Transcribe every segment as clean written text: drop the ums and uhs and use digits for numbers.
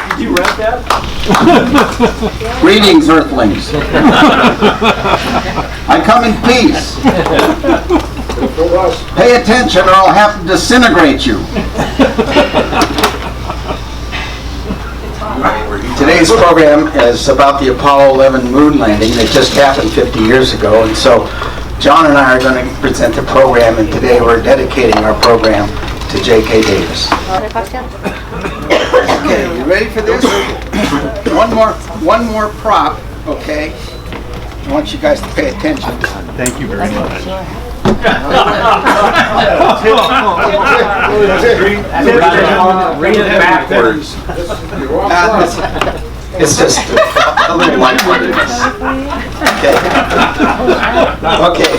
Did you rent that? Greetings, Earthlings. I come in peace. Pay attention or I'll have to disintegrate you. Today's program is about the Apollo 11 moon landing that just happened 50 years ago, and so John and I are going to present the program, and today we're dedicating our program to J.K. Davis. Okay, you ready for this? One more prop, okay? I want you guys to pay attention. Thank you very much. Read it backwards. It's just a little lightheartedness. Okay.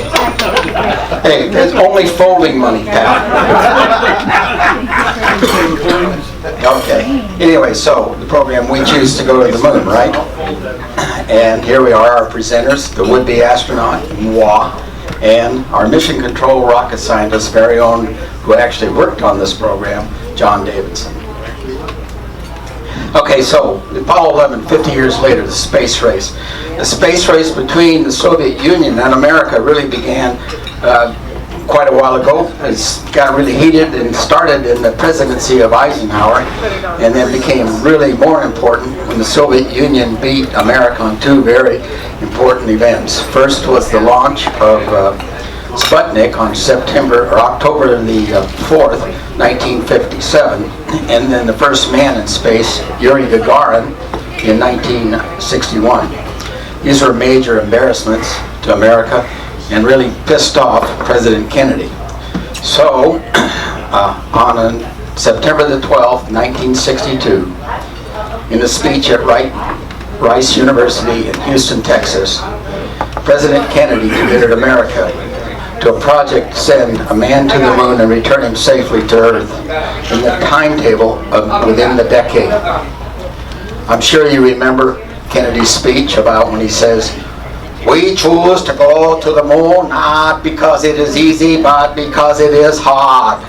Hey, there's only folding money, pal. Okay. Anyway, so the program, we choose to go to the moon, right? And here we are, our presenters, the would-be astronaut, moi, and our mission control rocket scientist, very own, who actually worked on this program, John Davidson. Okay, so Apollo 11, 50 years later, the space race. The space race between the Soviet Union and America really began quite a while ago. It's got really heated and started in the presidency of Eisenhower, and then became really more important when the Soviet Union beat America on two very important events. First was the launch of Sputnik on October the 4th, 1957, and then the first man in space, Yuri Gagarin, in 1961. These were major embarrassments to America and really pissed off President Kennedy. So, on September the 12th, 1962, in a speech at Rice University in Houston, Texas, President Kennedy committed America to a project to send a man to the moon and return him safely to Earth in the timetable of within the decade. I'm sure you remember Kennedy's speech about when he says, "We choose to go to the moon not because it is easy, but because it is hard."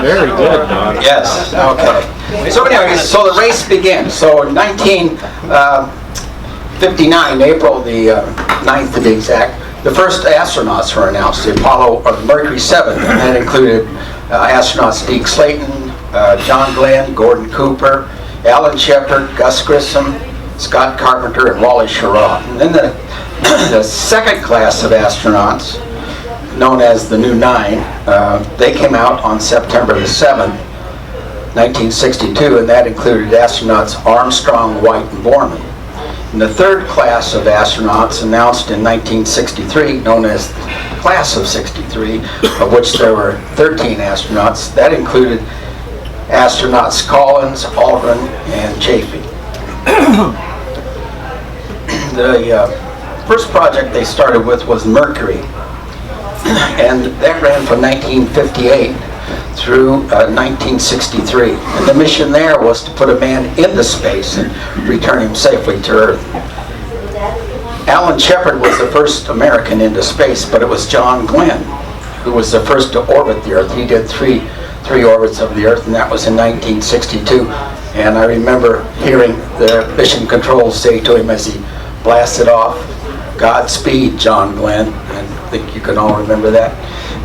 Very good, Don. Yes, okay. So anyway, so the race begins. So in 1959, April the 9th to be exact, the first astronauts were announced, the Mercury 7, and that included astronauts Deke Slayton, John Glenn, Gordon Cooper, Alan Shepard, Gus Grissom, Scott Carpenter, and Wally Schirra. And then the second class of astronauts, known as the New Nine, they came out on September the 7th, 1962, and that included astronauts Armstrong, White, and Borman. And the third class of astronauts, announced in 1963, known as the Class of 63, of which there were 13 astronauts, that included astronauts Collins, Aldrin, and Chaffee. The first project they started with was Mercury, and that ran from 1958 through 1963. And the mission there was to put a man into space and return him safely to Earth. Alan Shepard was the first American into space, but it was John Glenn who was the first to orbit the Earth. He did three orbits of the Earth, and that was in 1962. And I remember hearing the mission control say to him as he blasted off, "Godspeed, John Glenn." And I think you can all remember that.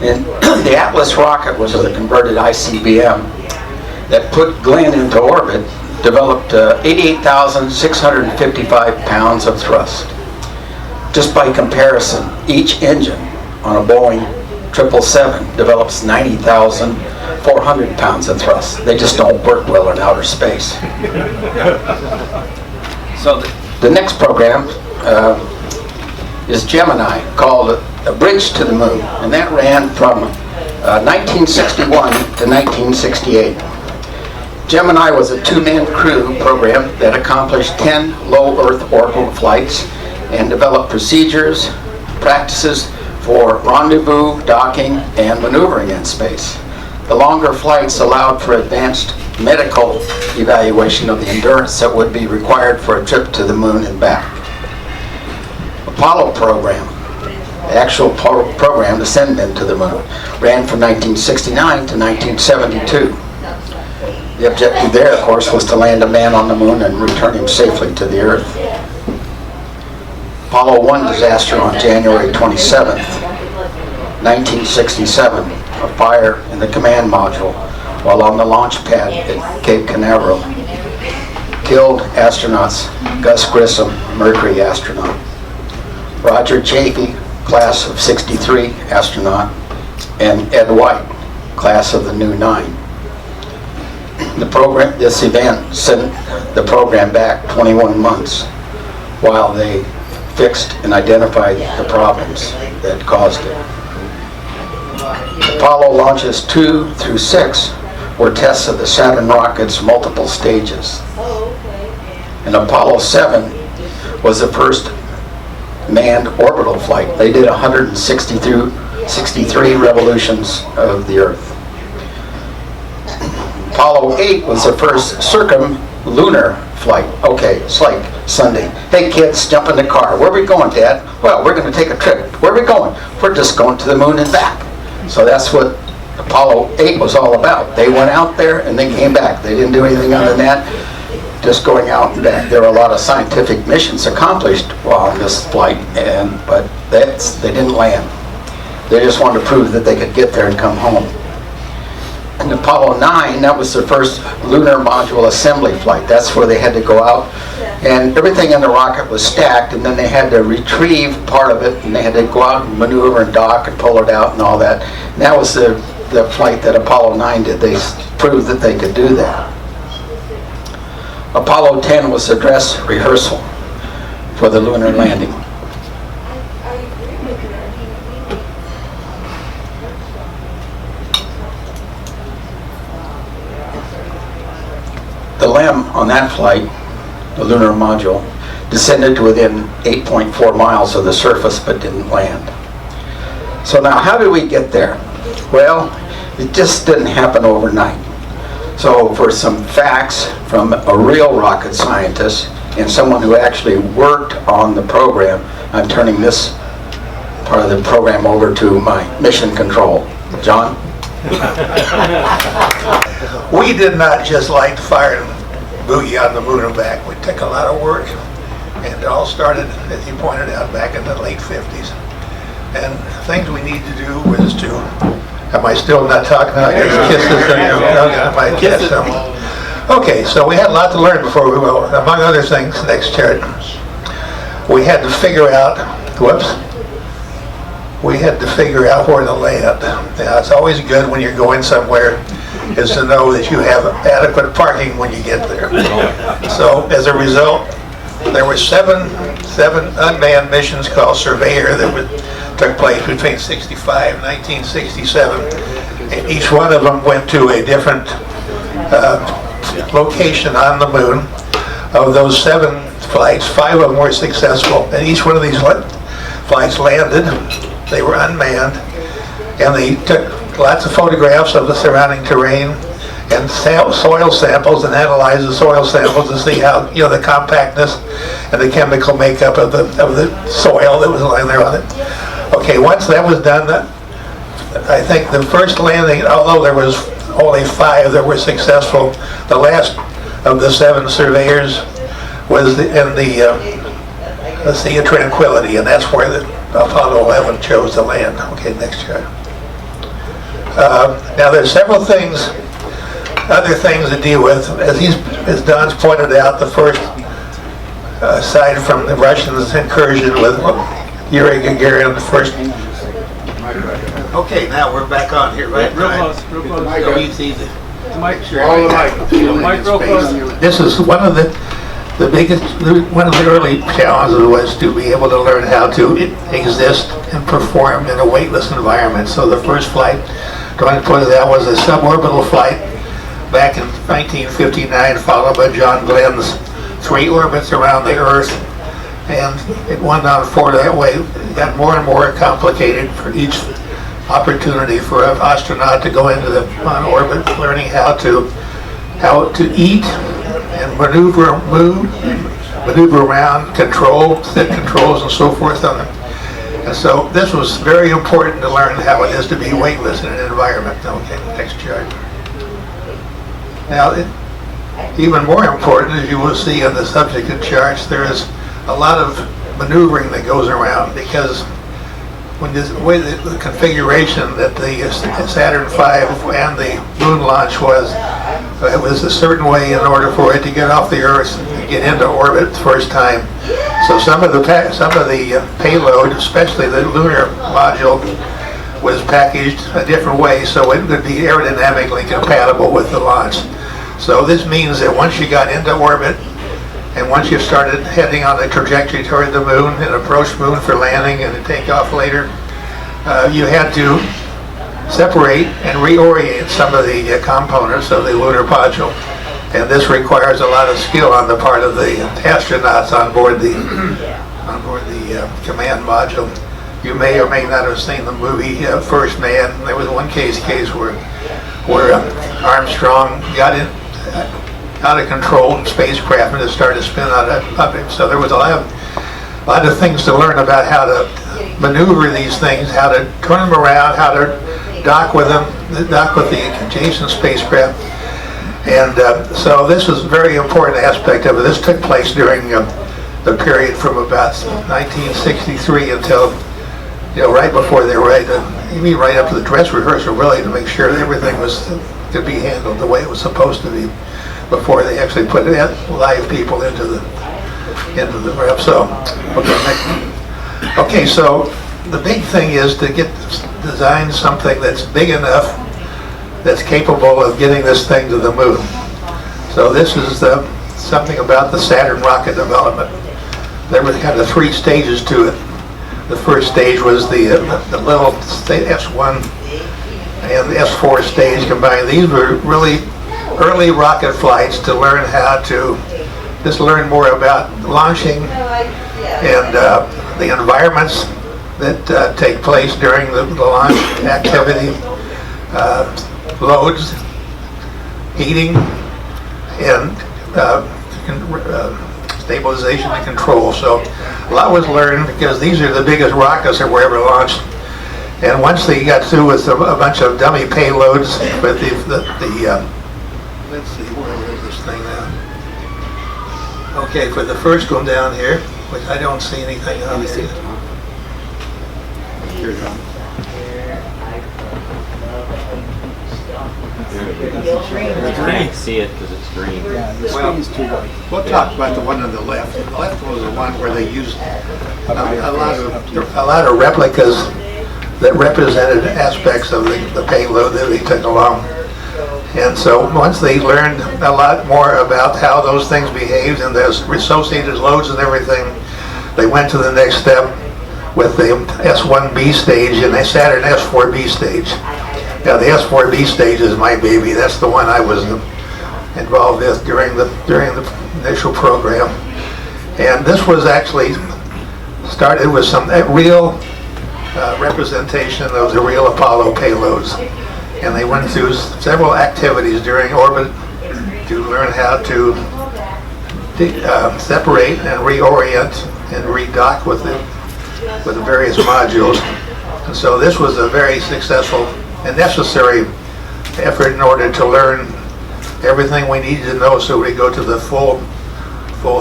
And the Atlas rocket was a converted ICBM that put Glenn into orbit, developed 88,655 pounds of thrust. Just by comparison, each engine on a Boeing 777 develops 90,400 pounds of thrust. They just don't work well in outer space. So the next program is Gemini, called A Bridge to the Moon, and that ran from 1961 to 1968. Gemini was a two-man crew program that accomplished 10 low Earth orbital flights and developed procedures, practices for rendezvous, docking, and maneuvering in space. The longer flights allowed for advanced medical evaluation of the endurance that would be required for a trip to the moon and back. Apollo program. actual program to send men to the moon. Ran from 1969 to 1972. The objective there, of course, was to land a man on the moon and return him safely to the Earth. Apollo 1 disaster on January 27th, 1967. A fire in the command module while on the launch pad at Cape Canaveral. Killed astronauts Gus Grissom, Mercury astronaut. Roger Chaffee, class of 63 astronaut, and Ed White, class of the new 9. This event sent the program back 21 months while they fixed and identified the problems that caused it. Apollo launches 2 through 6 were tests of the Saturn rocket's multiple stages. And Apollo 7 was the first manned orbital flight. They did 163 revolutions of the Earth. Apollo 8 was the first circumlunar flight. Okay, it's like Sunday. Hey kids, jump in the car. Where are we going, Dad? Well, we're going to take a trip. Where are we going? We're just going to the moon and back. So that's what Apollo 8 was all about. They went out there and they came back. They didn't do anything other than that, just going out and back. There were a lot of scientific missions accomplished while on this flight, but they didn't land. They just wanted to prove that they could get there and come home. And Apollo 9, that was the first lunar module assembly flight. That's where they had to go out, and everything in the rocket was stacked, and then they had to retrieve part of it, and they had to go out and maneuver and dock and pull it out and all that. And that was the flight that Apollo 9 did. They proved that they could do that. Apollo 10 was the dress rehearsal for the lunar landing. The LEM on that flight, the lunar module, descended to within 8.4 miles of the surface but didn't land. So now how did we get there? Well, it just didn't happen overnight. So for some facts from a real rocket scientist and someone who actually worked on the program, I'm turning this part of the program over to my mission control. John? We did not just light the fire and boogie on the moon and back. We took a lot of work, and it all started, as he pointed out, back in the late 50s. And the things we need to do was to, am I still not talking? I guess kisses and I might kiss them. Okay, so we had a lot to learn before we went, among other things, next chart. We had to figure out, we had to figure out where to land. Now, it's always good when you're going somewhere is to know that you have adequate parking when you get there. So, as a result, there were seven unmanned missions called Surveyor that took place between 65 and 1967. And each one of them went to a different location on the moon. Of those 7 flights, 5 of them were successful, and each one of these flights landed. They were unmanned, and they took lots of photographs of the surrounding terrain and soil samples and analyzed the soil samples to see how, the compactness and the chemical makeup of the soil that was lying there on it. Okay, once that was done, I think the first landing, although there was only 5 that were successful, the last of the 7 surveyors was in the Sea of Tranquility, and that's where the Apollo 11 chose to land. Okay, next chart. Now there's several things, other things to deal with. As Don's pointed out, the first, aside from the Russians' incursion with Yuri Gagarin, the first. Okay, now we're back on here, right? Real close. So you see the Mic, follow the mic real close. This is one of the biggest, one of the early challenges was to be able to learn how to exist and perform in a weightless environment. So the first flight, going to put it, that was a suborbital flight back in 1959, followed by John Glenn's 3 orbits around the Earth, and it went on for that way. It got more and more complicated for each opportunity for an astronaut to go into on orbit, learning how to eat and maneuver around, set controls and so forth on them. And so this was very important to learn how it is to be weightless in an environment. Okay, next chart. Now, even more important, as you will see on the subsequent charts, there is a lot of maneuvering that goes around, because when the way the configuration that the Saturn V and the moon launch was, it was a certain way in order for it to get off the Earth and get into orbit the first time. So some of the payload, especially the lunar module, was packaged a different way so it would be aerodynamically compatible with the launch. So this means that once you got into orbit, and once you started heading on the trajectory toward the moon and approached moon for landing and take off later, you had to separate and reorient some of the components of the lunar module. And this requires a lot of skill on the part of the astronauts on board the command module. You may or may not have seen the movie First Man. There was one case where Armstrong got in out of control spacecraft and it started to spin out of him. So there was a lot of things to learn about how to maneuver these things, how to turn them around, how to dock with them, dock with the adjacent spacecraft. And so this was a very important aspect of it. This took place during the period from about 1963 until, right before they were right up to the dress rehearsal, really, to make sure that everything could be handled the way it was supposed to be before they actually put live people into the rep. So, okay, so the big thing is to design something that's big enough, that's capable of getting this thing to the moon. So this is something about the Saturn rocket development. There were kind of 3 stages to it. The first stage was the little S1 and the S4 stage combined. These were really early rocket flights to learn how to just learn more about launching and the environments that take place during the launch activity, loads, heating, and stabilization and control. So a lot was learned because these are the biggest rockets that were ever launched. And once they got through with a bunch of dummy payloads with let's see, where is this thing now? Okay, for the first one down here, which I don't see anything on here. I can't see it because it's green. Well, we'll talk about the one on the left. The left one was the one where they used a lot of replicas that represented aspects of the payload that they took along. And so once they learned a lot more about how those things behaved and the associated loads and everything, they went to the next step with the S1B stage and the Saturn S4B stage. Now the S4B stage is my baby. That's the one I was involved with during the initial program. And this was actually started with some real representation of the real Apollo payloads. And they went through several activities during orbit to learn how to separate and reorient and redock with the various modules. And so this was a very successful and necessary effort in order to learn everything we needed to know so we go to the full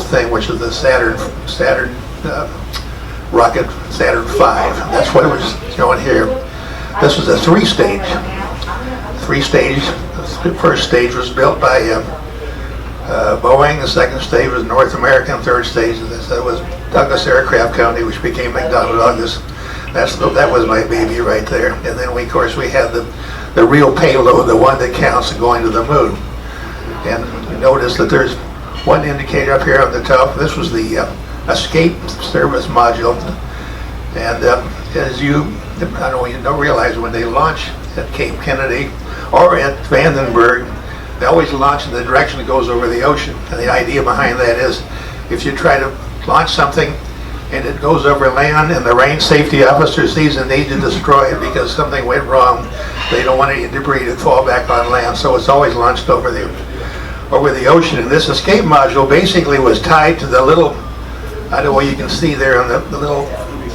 thing, which is the Saturn rocket, Saturn V. That's what it was showing here. This was a 3-stage. The first stage was built by Boeing. The second stage was North American. Third stage that was Douglas Aircraft Company, which became McDonnell Douglas. That was my baby right there. And then of course we had the real payload, the one that counts, going to the moon. And you notice that there's one indicator up here on the top. This was the escape service module. And as you don't realize, when they launch at Cape Kennedy or at Vandenberg, they always launch in the direction that goes over the ocean. And the idea behind that is if you try to launch something and it goes over land and the range safety officer sees a need to destroy it because something went wrong, they don't want any debris to fall back on land. So it's always launched over the ocean. And this escape module basically was tied to the little, I don't know what you can see there on the little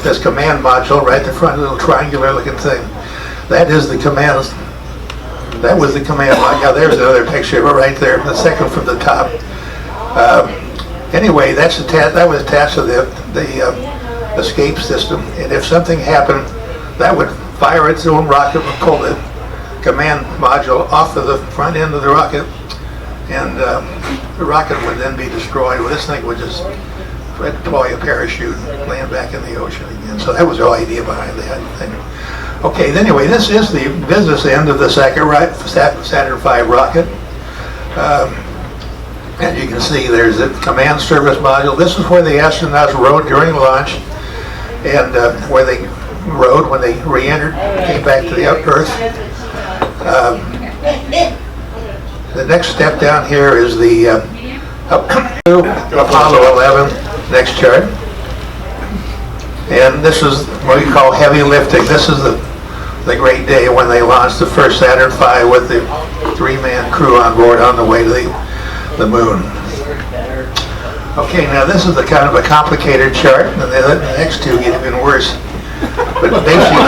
this command module right at the front, a little triangular looking thing. That is the command. That was the command module. Yeah, there's another picture right there, the second from the top. Anyway, that was attached to the escape system, and if something happened, that would fire its own rocket and pull the command module off of the front end of the rocket, and the rocket would then be destroyed. Well, this thing would just deploy a parachute and land back in the ocean again. So that was the whole idea behind that thing. Okay, anyway, this is the business end of the Saturn V rocket. And you can see there's a command service module. This is where the astronauts rode during launch, and where they rode when they re-entered, came back to the Earth. The next step down here is the Apollo 11, next chart. And this is what we call heavy lifting. This is the great day when they launched the first Saturn V with the 3-man crew on board on the way to the moon. Okay, now this is the kind of a complicated chart, and the next two get even worse. But basically,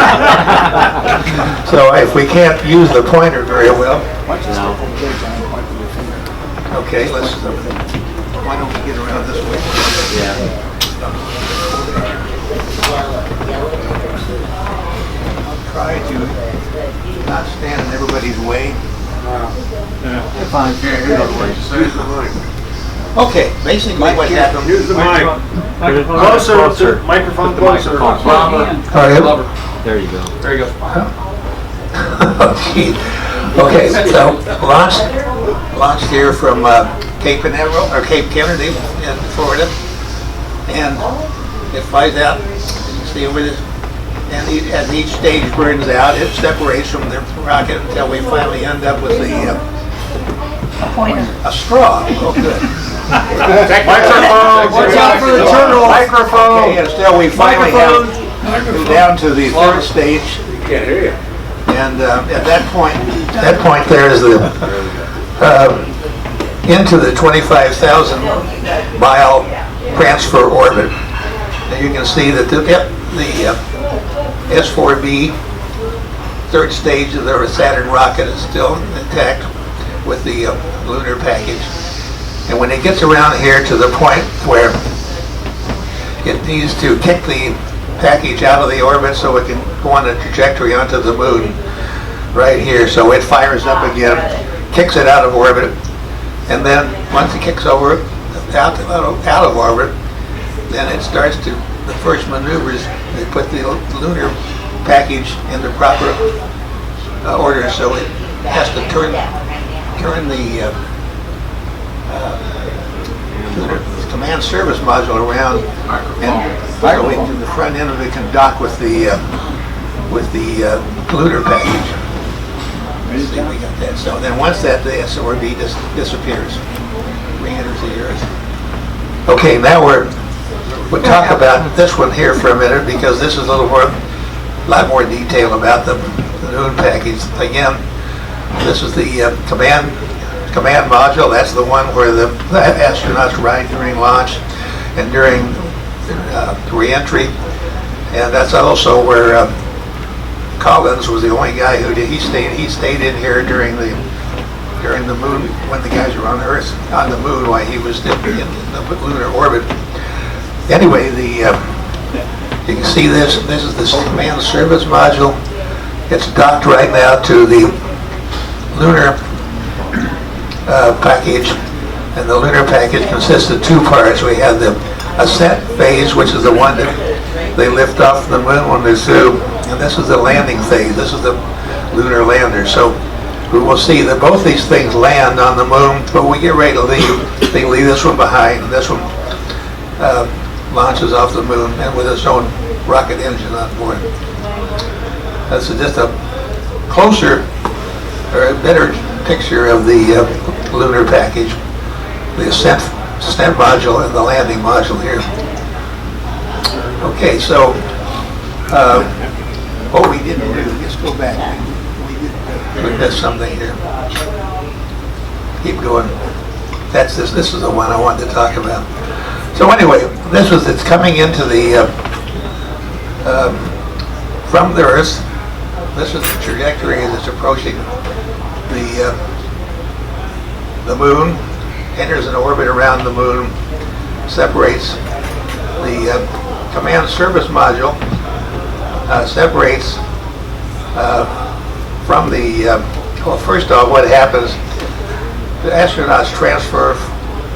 so if we can't use the pointer very well, okay, let's. Why don't we get around this way? Yeah. I'll try to not stand in everybody's way. Fine. Okay, basically what happened. Use the mic. Closer. Microphone closer. There you go. There you go. Okay, so launched here from Cape Canaveral or Cape Kennedy in Florida, and it flies out. You can see over this, and as each stage burns out, it separates from the rocket until we finally end up with a straw. Oh, good. Microphone. Watch out for the turtle. Microphone. Okay, and still we finally have down to the third stage. Can't hear you. And at that point there is the into the 25,000 mile transfer orbit. And you can see that the S4B, third stage of the Saturn rocket, is still intact with the lunar package. And when it gets around here to the point where it needs to kick the package out of the orbit so it can go on a trajectory onto the moon, right here, so it fires up again, kicks it out of orbit, and then once it kicks over out of orbit, then it starts to the first maneuvers. They put the lunar package in the proper order, so it has to turn the command service module around, and so into the front end of it can dock with the lunar package. See, we got that. So then once the SORB disappears, re-enters the Earth. Okay, now we'll talk about this one here for a minute, because this is a lot more detail about the moon package. Again, this is the command module. That's the one where the astronauts ride during launch and during re-entry, and that's also where Collins was the only guy who did. He stayed in here during the moon, when the guys were on Earth, on the moon, while he was in the lunar orbit. Anyway, you can see this is the command service module. It's docked right now to the lunar package, and the lunar package consists of two parts. We have the ascent phase, which is the one that they lift off the moon when they're through, and this is the landing phase. This is the lunar lander. So we will see that both these things land on the moon, but when we get ready to leave, they leave this one behind, and this one launches off the moon, and with its own rocket engine on board. That's just a closer or a better picture of the lunar package, the ascent module and the landing module here. Okay, so what we didn't do, let's go back. We missed something here. Keep going. This is the one I wanted to talk about. So anyway, it's coming into the from the Earth. This is the trajectory as it's approaching the moon, enters an orbit around the moon, separates the command service module, separates from the, well, first off, what happens, the astronauts transfer,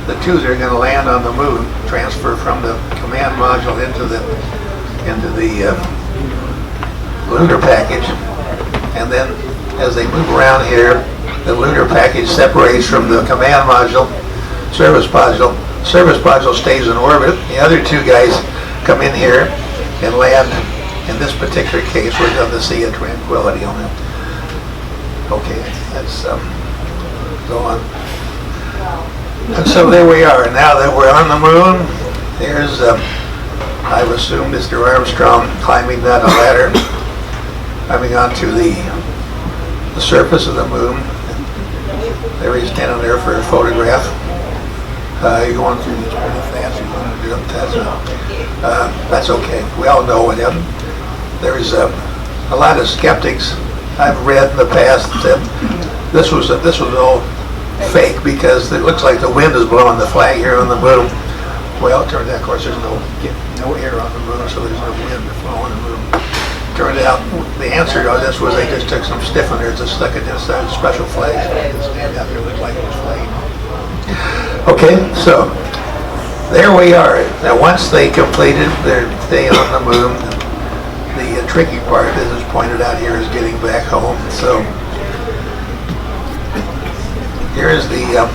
the two that are going to land on the moon, transfer from the command module into the lunar package, and then as they move around here, the lunar package separates from the command module, service module. Service module stays in orbit. The other two guys come in here and land. In this particular case, we're on the Sea of Tranquility on it. Okay, let's go on. And so there we are. Now that we're on the moon, there's, I would assume, Mr. Armstrong climbing down a ladder, climbing onto the surface of the moon. There he's standing there for a photograph. You're going through this pretty fast. You're going to do it. That's okay. We all know it. There's a lot of skeptics I've read in the past that this was all fake because it looks like the wind is blowing the flag here on the moon. Well, it turned out, of course, there's no air on the moon, so there's no wind flowing on the moon. Turned out the answer to this was they just took some stiffeners and stuck it inside a special flag so it could stand out there, look like it was flag. Okay, so there we are. Now, once they completed their stay on the moon, the tricky part, as is pointed out here, is getting back home. So here is the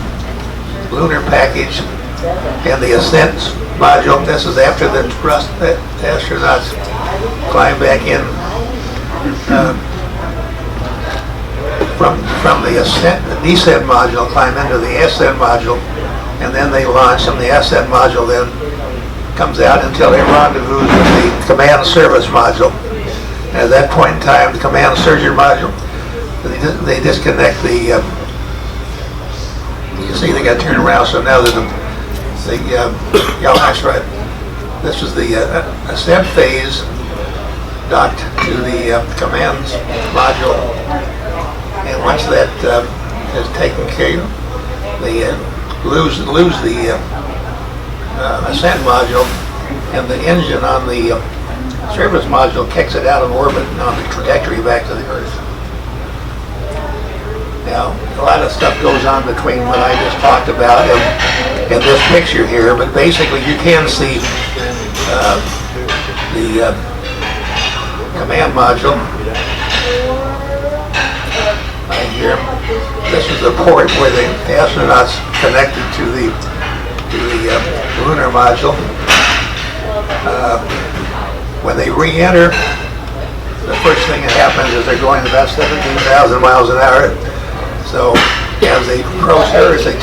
lunar package and the ascent module. This is after the astronauts climb back in from the descent module, climb into the ascent module, and then they launch, and the ascent module then comes out until they rendezvous with the command service module. And at that point in time, the command service module, they disconnect the, you can see they got turned around, so now yeah, that's right. This is the ascent phase docked to the command module, and once that is taken care of, they lose the ascent module, and the engine on the service module kicks it out of orbit and on the trajectory back to the Earth. Now, a lot of stuff goes on between what I just talked about and this picture here, but basically you can see the command module right here. This is the port where the astronauts connected to the lunar module. When they re-enter, the first thing that happens is they're going about 17,000 miles an hour. So as they approach Earth, they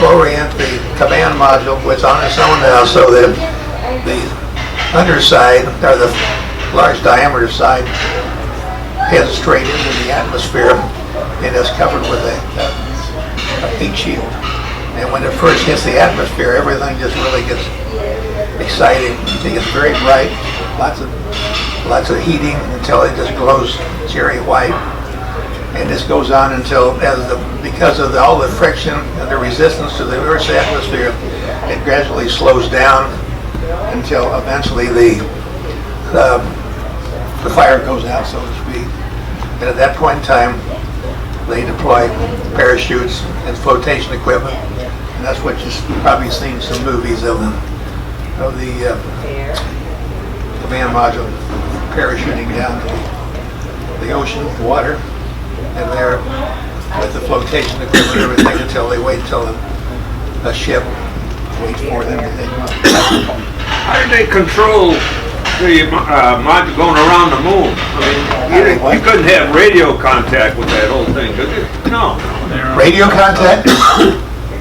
orient the command module, which is on its own now, so that the underside, or the large diameter side, heads straight into the atmosphere and is covered with a heat shield. And when it first hits the atmosphere, everything just really gets exciting. It gets very bright, lots of heating until it just glows cherry white. And this goes on until, because of all the friction and the resistance to the Earth's atmosphere, it gradually slows down until eventually the fire goes out, so to speak. And at that point in time, they deploy parachutes and flotation equipment, and that's what you've probably seen in some movies of the command module parachuting down to the ocean, water, and there with the flotation equipment and everything until they wait until a ship waits for them to take them up. How do they control the module going around the moon? I mean, you couldn't have radio contact with that whole thing, could you? No. Radio contact?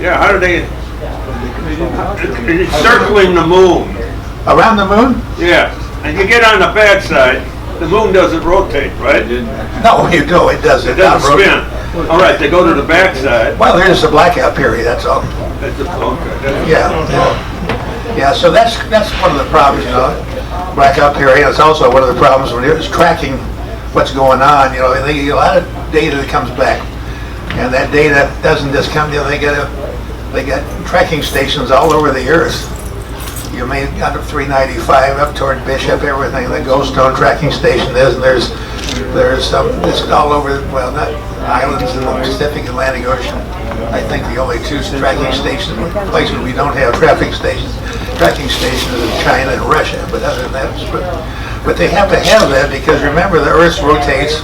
Yeah, how do they... It's circling the moon. Around the moon? Yeah. And you get on the bad side, the moon doesn't rotate, right? No, it doesn't. It doesn't spin. All right, they go to the back side. Well, there's a blackout period, that's all. Okay. Yeah, so that's one of the problems, back up here, and it's also one of the problems when it's tracking what's going on. You know, they get a lot of data that comes back, and that data doesn't just come. You know, they got tracking stations all over the earth. You may out of 395 up toward Bishop, everything. The Ghost Stone tracking station is, and there's some. It's all over. Well, not islands in the Pacific Atlantic Ocean. I think the only two tracking stations, places we don't have tracking stations is in China and Russia. But other than that, but they have to have that because remember the Earth rotates,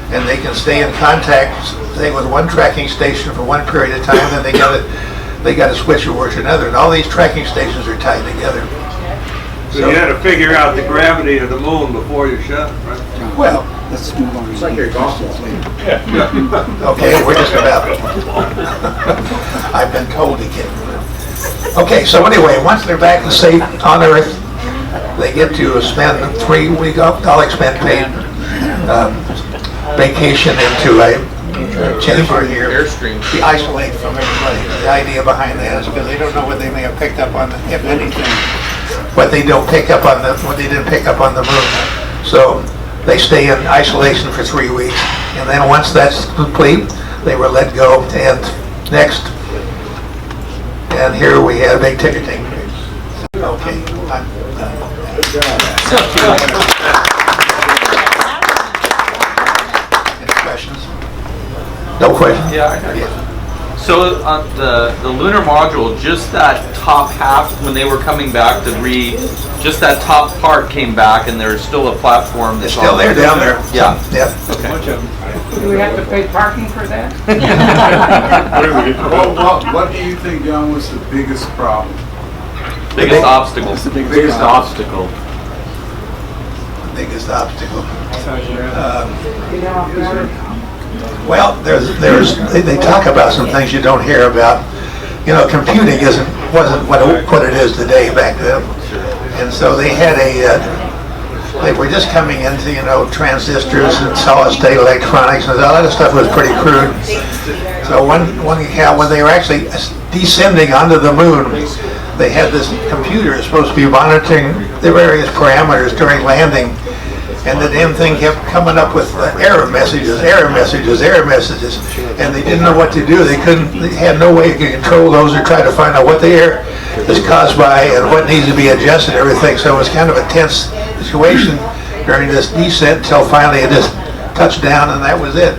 and they can stay in contact, say, with one tracking station for one period of time, then they got to switch over to another, and all these tracking stations are tied together. So you had to figure out the gravity of the moon before you shot, right? Well, Let's move on. It's like your golf ball. okay, we're just about. I've been told to get. Okay, so anyway, once they're back and safe on Earth, they get to spend 3 weeks all-expense paid vacation into a chamber here. Airstream. Be isolate from everybody. The idea behind that is because they don't know what they may have picked up on, if anything, what they didn't pick up on the moon. So they stay in isolation for 3 weeks, and then once that's complete, they were let go. And next, and here we had big ticketing. Okay, I'm done. Any questions? No questions? Yeah, I got a question. So on the lunar module, just that top half, when they were coming back just that top part came back, and there's still a platform It's that's still there down there. Yeah. Yep. Okay. Do we have to pay parking for that? What do you think, John, was the biggest problem? Biggest obstacle. Biggest obstacle. Biggest obstacle. Well, they talk about some things you don't hear about. You know, computing wasn't what it is today back then, and so they had they were just coming into, you know, transistors and solid-state electronics, and all that stuff was pretty crude. So when they were actually descending onto the moon, they had this computer supposed to be monitoring the various parameters during landing. And the damn thing kept coming up with error messages, and they didn't know what to do. They had no way to control those or try to find out what the error is caused by and what needs to be adjusted, everything. So it was kind of a tense situation during this descent until finally it just touched down, and that was it.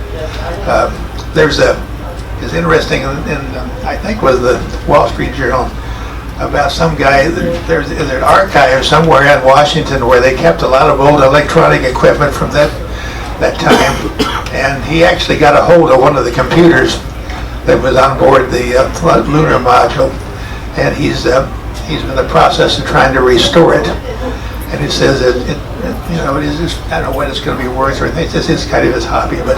It's interesting, I think was the Wall Street Journal, about some guy, there's an archive somewhere in Washington where they kept a lot of old electronic equipment from that time, and he actually got a hold of one of the computers that was on board the lunar module, and he's in the process of trying to restore it, and he says it is just, I don't know what it's going to be worth, or it's just it's kind of his hobby, but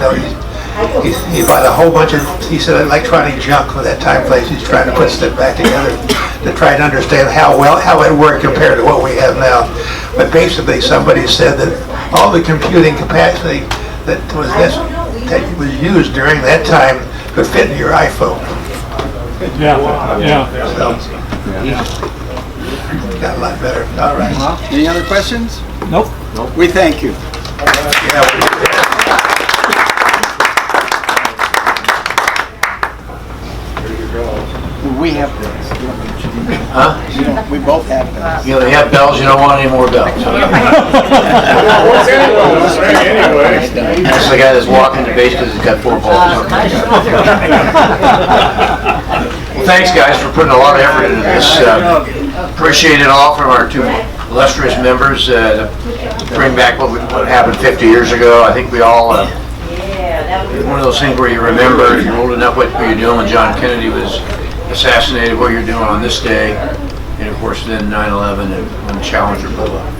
he bought a whole bunch of, he said, electronic junk for that time place. He's trying to put stuff back together to try to understand how it worked compared to what we have now. But basically, somebody said that all the computing capacity that was used during that time could fit in your iPhone. Yeah. So, got a lot better. All right. Any other questions? Nope. We thank you. Yeah. We have bells. Huh? We both have bells. You know, they have bells, you don't want any more bells. That's the guy that's walking the base because he's got 4 balls. Well, thanks guys for putting a lot of effort into this. Appreciate it all from our 2 illustrious members. Bring back what happened 50 years ago. I think we all, one of those things where you remember, you're old enough what you're doing when John Kennedy was assassinated, what you're doing on this day, and of course then 9/11 and when Challenger blew up.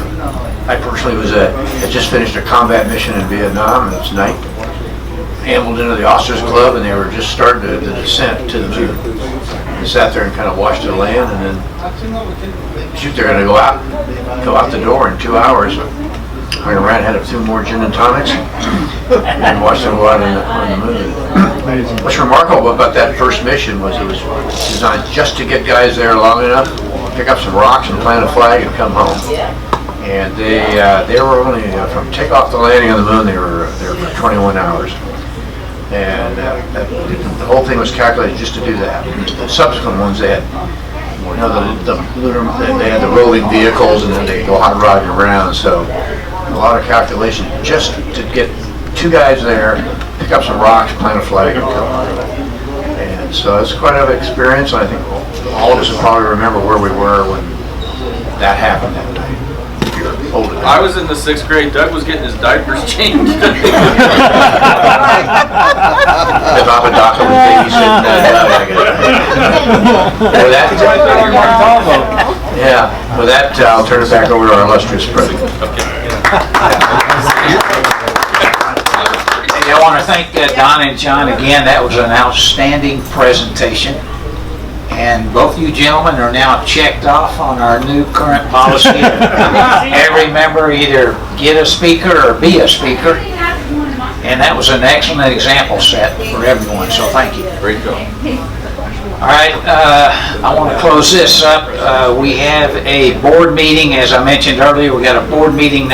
I personally had just finished a combat mission in Vietnam, and it's night. Ambled into the officers club, and they were just starting the descent to the moon. We sat there and kind of watched it land, and then shoot, they're going to go out the door in 2 hours. I ran ahead of 2 more gin and tonics and watched them go out on the moon. What's remarkable about that first mission was it was designed just to get guys there long enough, pick up some rocks and plant a flag and come home. And they were only, from takeoff to landing on the moon, they were there for 21 hours. And the whole thing was calculated just to do that. The subsequent ones, they had, you know, they had the roving vehicles, and then they go hot rodding around. So a lot of calculation just to get 2 guys there, pick up some rocks, plant a flag, and come on. And so it's quite an experience. And I think all of us will probably remember where we were when that happened that night. If you're old enough. I was in the 6th grade. Doug was getting his diapers changed. The Papa Doc was babysitting with that, yeah, with that, I'll turn it back over to our illustrious president. Hey, I want to thank Don and John again. That was an outstanding presentation. And both you gentlemen are now checked off on our new current policy. Every member either get a speaker or be a speaker. And that was an excellent example set for everyone, so thank you. Great job. All right, I want to close this up. We have a board meeting, as I mentioned earlier. We got a board meeting